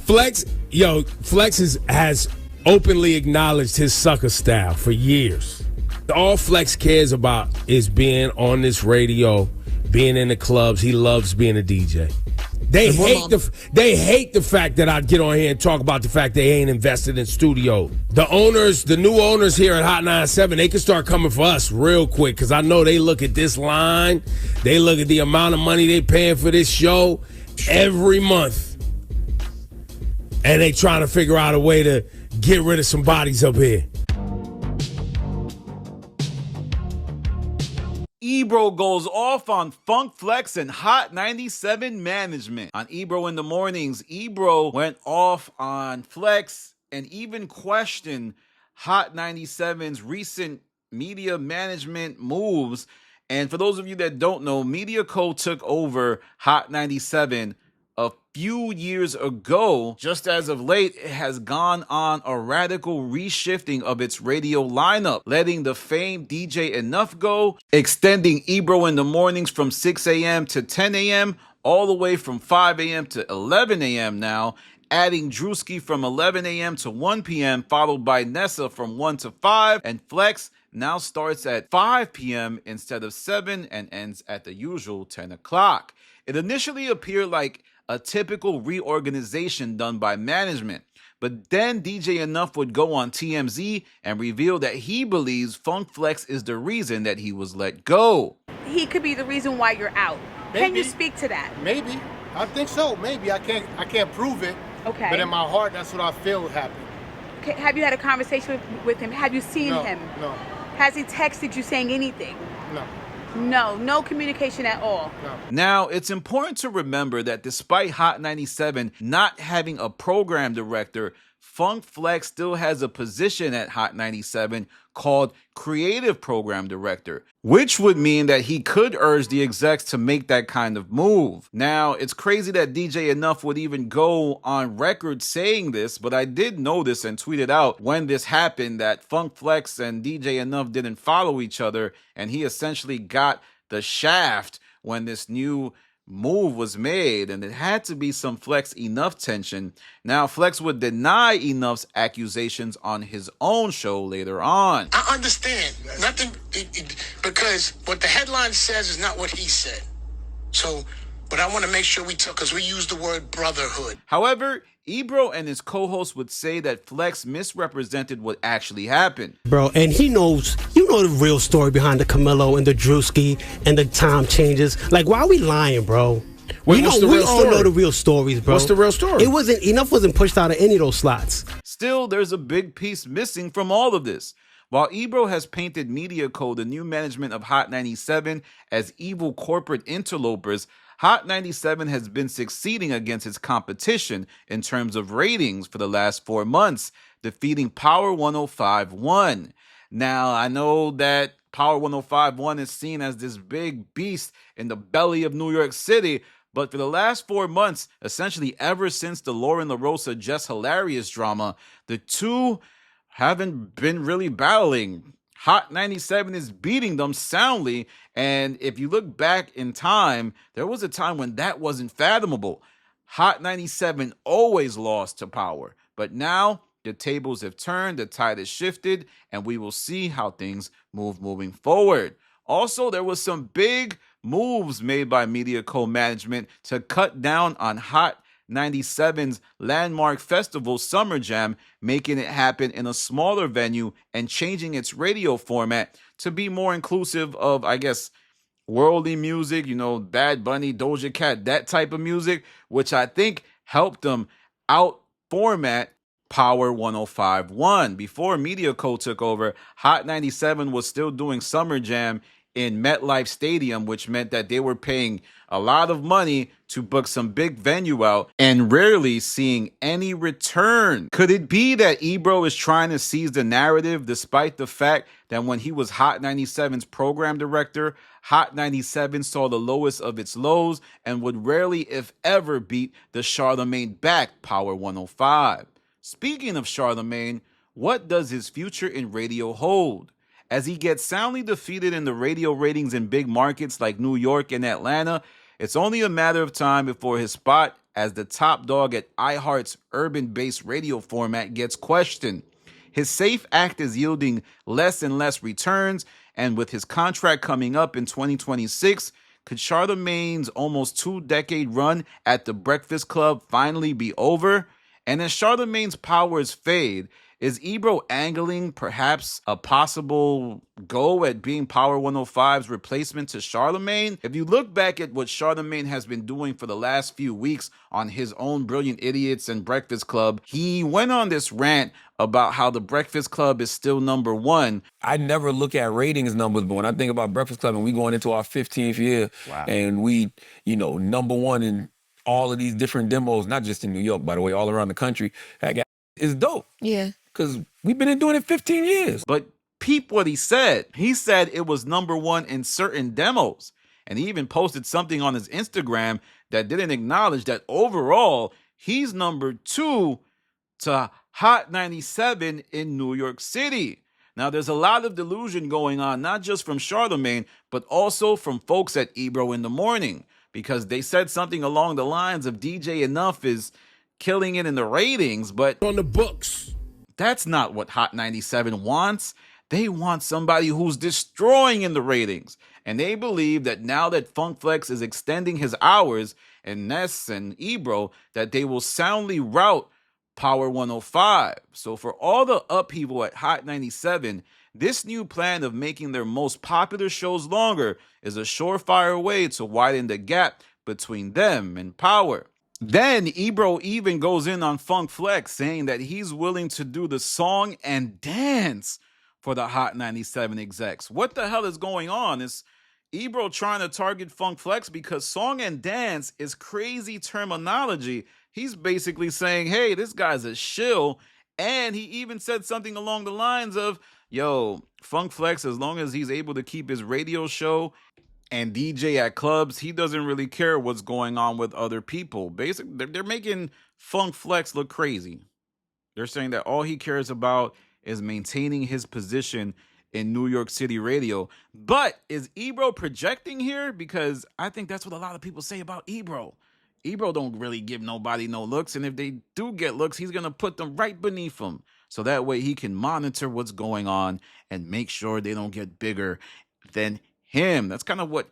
Flex has openly acknowledged his sucker style for years. All Flex cares about is being on this radio, being in the clubs. He loves being a DJ. They hate the fact that I get on here and talk about the fact they ain't invested in studio. The new owners here at Hot 97, they can start coming for us real quick because I know they look at this line, they look at the amount of money they paying for this show every month, and they trying to figure out a way to get rid of some bodies up here. Ebro goes off on Funk Flex and Hot 97 management. On Ebro in the Mornings, Ebro went off on Flex and even questioned Hot 97's recent media management moves. And for those of you that don't know, Media Co took over Hot 97 a few years ago. Just as of late, it has gone on a radical reshifting of its radio lineup, letting the famed DJ Enuff go, extending Ebro in the Mornings from 6 a.m. to 10 a.m., all the way from 5 a.m. to 11 a.m. now, adding Drewski from 11 a.m. to 1 p.m., followed by Nessa from 1 to 5, and Flex now starts at 5 p.m. instead of 7 and ends at the usual 10 o'clock. It initially appeared like a typical reorganization done by management. But then DJ Enuff would go on TMZ and reveal that he believes Funk Flex is the reason that he was let go. He could be the reason why you're out. Maybe. Can you speak to that? Maybe. I think so. Maybe. I can't prove it. Okay. But in my heart, that's what I feel happened. Okay. Have you had a conversation with him? Have you seen him? No. Has he texted you saying anything? No. No communication at all. No. Now, it's important to remember that despite Hot 97 not having a program director, Funk Flex still has a position at Hot 97 called Creative Program Director, which would mean that he could urge the execs to make that kind of move. Now, it's crazy that DJ Enuff would even go on record saying this, but I did notice and tweeted out when this happened that Funk Flex and DJ Enuff didn't follow each other, and he essentially got the shaft when this new move was made, and it had to be some Flex Enuff tension. Now, Flex would deny Enuff's accusations on his own show later on. I understand. Nothing, because what the headline says is not what he said. So, but I want to make sure we talk, because we use the word brotherhood. However, Ebro and his co-host would say that Flex misrepresented what actually happened. Bro, and he knows, you know the real story behind the Camilo and the Drewski and the time changes. Like, why are we lying, bro? Wait, what's the real we all story? know the real stories, bro. What's the real story? Enuff wasn't pushed out of any of those slots. Still, there's a big piece missing from all of this. While Ebro has painted Media Co, the new management of Hot 97, as evil corporate interlopers, Hot 97 has been succeeding against its competition in terms of ratings for the last 4 months, defeating Power 105.1. Now, I know that Power 105.1 is seen as this big beast in the belly of New York City, but for the last 4 months, essentially ever since the Lauren LaRosa Just Hilarious drama, the two haven't been really battling. Hot 97 is beating them soundly, and if you look back in time, there was a time when that wasn't fathomable. Hot 97 always lost to Power, but now the tables have turned, the tide has shifted, and we will see how things moving forward. Also, there was some big moves made by Media Co management to cut down on Hot 97's landmark festival, Summerjam, making it happen in a smaller venue and changing its radio format to be more inclusive of, I guess, worldly music, Bad Bunny, Doja Cat, that type of music, which I think helped them out format Power 105.1. Before Media Co took over, Hot 97 was still doing Summerjam in MetLife Stadium, which meant that they were paying a lot of money to book some big venue out and rarely seeing any return. Could it be that Ebro is trying to seize the narrative despite the fact that when he was Hot 97's program director, Hot 97 saw the lowest of its lows and would rarely, if ever, beat the Charlemagne-backed Power 105? Speaking of Charlemagne, what does his future in radio hold? As he gets soundly defeated in the radio ratings in big markets like New York and Atlanta, it's only a matter of time before his spot as the top dog at iHeart's urban-based radio format gets questioned. His safe act is yielding less and less returns, and with his contract coming up in 2026, could Charlemagne's almost 2-decade run at the Breakfast Club finally be over? And as Charlemagne's powers fade, is Ebro angling perhaps a possible go at being Power 105's replacement to Charlemagne? If you look back at what Charlemagne has been doing for the last few weeks on his own Brilliant Idiots and Breakfast Club, he went on this rant about how the Breakfast Club is still number one. I never look at ratings numbers, but when I think about Breakfast Club and we going into our 15th year, and we, number one in all of these different demos, not just in New York, by the way, all around the country, that guy is dope. Yeah. Because we've been doing it 15 years. But peep what he said. He said it was number one in certain demos. And he even posted something on his Instagram that didn't acknowledge that overall, he's number 2 to Hot 97 in New York City. Now, there's a lot of delusion going on, not just from Charlemagne, but also from folks at Ebro in the Morning, because they said something along the lines of DJ Enuff is killing it in the ratings, but on the books. That's not what Hot 97 wants. They want somebody who's destroying in the ratings. And they believe that now that Funk Flex is extending his hours, and Ness and Ebro, that they will soundly rout Power 105. So for all the upheaval at Hot 97, this new plan of making their most popular shows longer is a surefire way to widen the gap between them and Power. Then Ebro even goes in on Funk Flex, saying that he's willing to do the song and dance for the Hot 97 execs. What the hell is going on? Is Ebro trying to target Funk Flex? Because song and dance is crazy terminology. He's basically saying, hey, this guy's a shill. And he even said something along the lines of, yo, Funk Flex, as long as he's able to keep his radio show and DJ at clubs, he doesn't really care what's going on with other people. Basically, they're making Funk Flex look crazy. They're saying that all he cares about is maintaining his position in New York City radio. But is Ebro projecting here? Because I think that's what a lot of people say about Ebro. Ebro don't really give nobody no looks, and if they do get looks, he's going to put them right beneath him. So that way he can monitor what's going on and make sure they don't get bigger than him. That's kind of what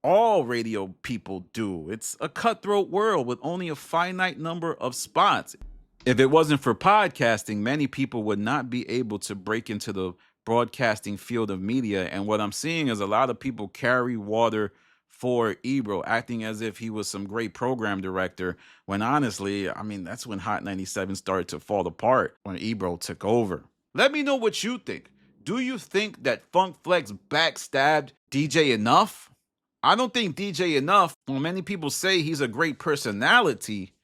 all radio people do. It's a cutthroat world with only a finite number of spots. If it wasn't for podcasting, many people would not be able to break into the broadcasting field of media. And what I'm seeing is a lot of people carry water for Ebro, acting as if he was some great program director, when honestly, I mean, that's when Hot 97 started to fall apart, when Ebro took over. Let me know what you think. Do you think that Funk Flex backstabbed DJ Enuff? I don't think DJ Enuff, well, many people say he's a great personality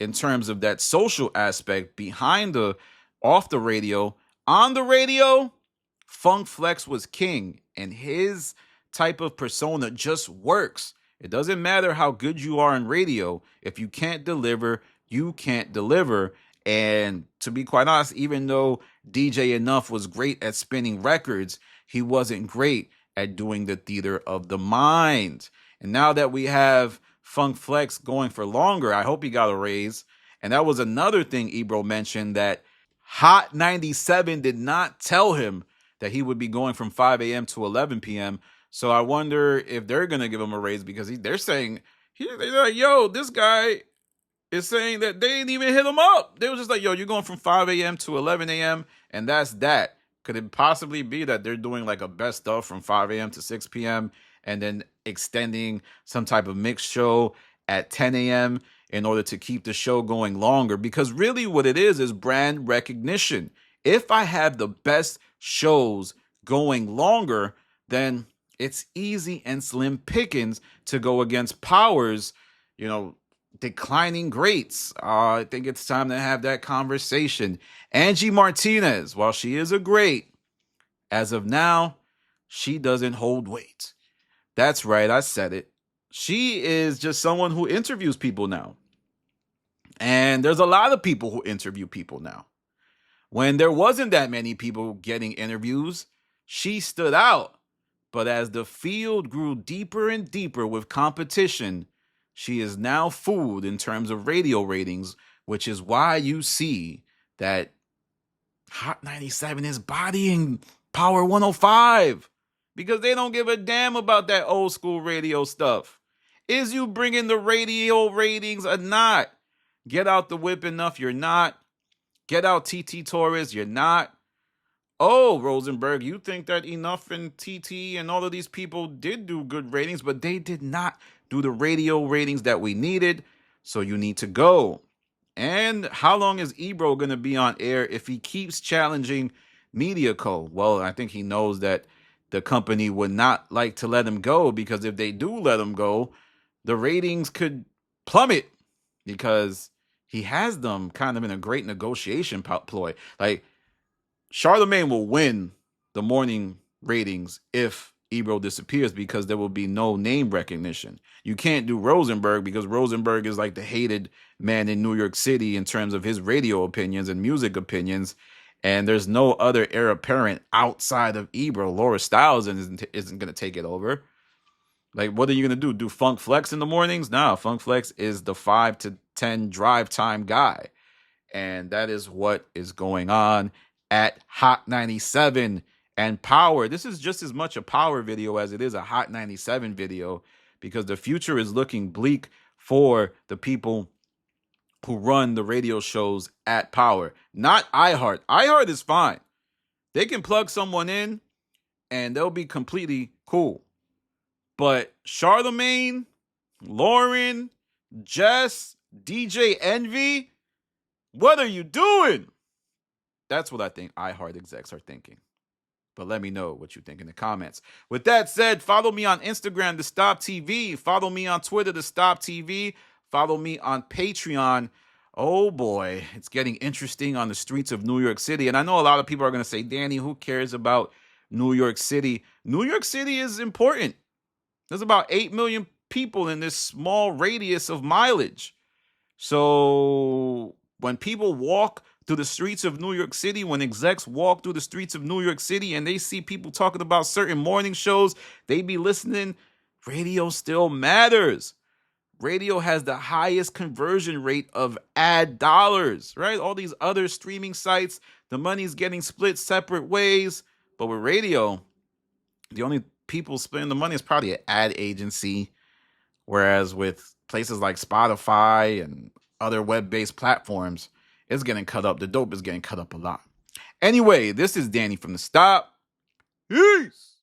in terms of that social aspect behind the, off the radio. On the radio, Funk Flex was king, and his type of persona just works. It doesn't matter how good you are in radio. If you can't deliver, you can't deliver. And to be quite honest, even though DJ Enuff was great at spinning records, he wasn't great at doing the theater of the mind. And now that we have Funk Flex going for longer, I hope he got a raise. And that was another thing Ebro mentioned, that Hot 97 did not tell him that he would be going from 5 a.m. to 11 p.m. So I wonder if they're going to give him a raise, because they're saying, they're like, yo, this guy is saying that they didn't even hit him up. They were just like, yo, you're going from 5 a.m. to 11 a.m. and that's that. Could it possibly be that they're doing like a best of from 5 a.m. to 6 p.m. and then extending some type of mixed show at 10 a.m. in order to keep the show going longer? Because really what it is brand recognition. If I have the best shows going longer, then it's easy and slim pickings to go against Power's, declining greats. I think it's time to have that conversation. Angie Martinez, while she is a great, as of now, she doesn't hold weight. That's right, I said it. She is just someone who interviews people now. And there's a lot of people who interview people now. When there wasn't that many people getting interviews, she stood out. But as the field grew deeper and deeper with competition, she is now fooled in terms of radio ratings, which is why you see that Hot 97 is bodying Power 105, because they don't give a damn about that old school radio stuff. Is you bringing the radio ratings or not? Get out the whip enough, you're not. Get out TT Torres, you're not. Oh, Rosenberg, you think that Enuff and TT and all of these people did do good ratings, but they did not do the radio ratings that we needed, so you need to go. And how long is Ebro going to be on air if he keeps challenging MediaCo? Well, I think he knows that the company would not like to let him go, because if they do let him go, the ratings could plummet, because he has them kind of in a great negotiation ploy. Like, Charlemagne will win the morning ratings if Ebro disappears, because there will be no name recognition. You can't do Rosenberg, because Rosenberg is like the hated man in New York City in terms of his radio opinions and music opinions. And there's no other heir apparent outside of Ebro. Laura Stiles isn't going to take it over. Like, what are you going to do? Do Funk Flex in the mornings? No, Funk Flex is the 5 to 10 drive time guy. And that is what is going on at Hot 97 and Power. This is just as much a Power video as it is a Hot 97 video, because the future is looking bleak for the people who run the radio shows at Power. Not iHeart. iHeart is fine. They can plug someone in and they'll be completely cool. But Charlemagne, Lauren, Jess, DJ Envy, what are you doing? That's what I think iHeart execs are thinking. But let me know what you think in the comments. With that said, follow me on Instagram, The Stop TV. Follow me on Twitter, The Stop TV. Follow me on Patreon. Oh boy, it's getting interesting on the streets of New York City. And I know a lot of people are going to say, Danny, who cares about New York City? New York City is important. There's about 8 million people in this small radius of mileage. So when people walk through the streets of New York City, when execs walk through the streets of New York City and they see people talking about certain morning shows, they be listening. Radio still matters. Radio has the highest conversion rate of ad dollars, right? All these other streaming sites, the money's getting split separate ways. But with radio, the only people spending the money is probably an ad agency. Whereas with places like Spotify and other web-based platforms, it's getting cut up. The dope is getting cut up a lot. Anyway, this is Danny from The Stop. Peace.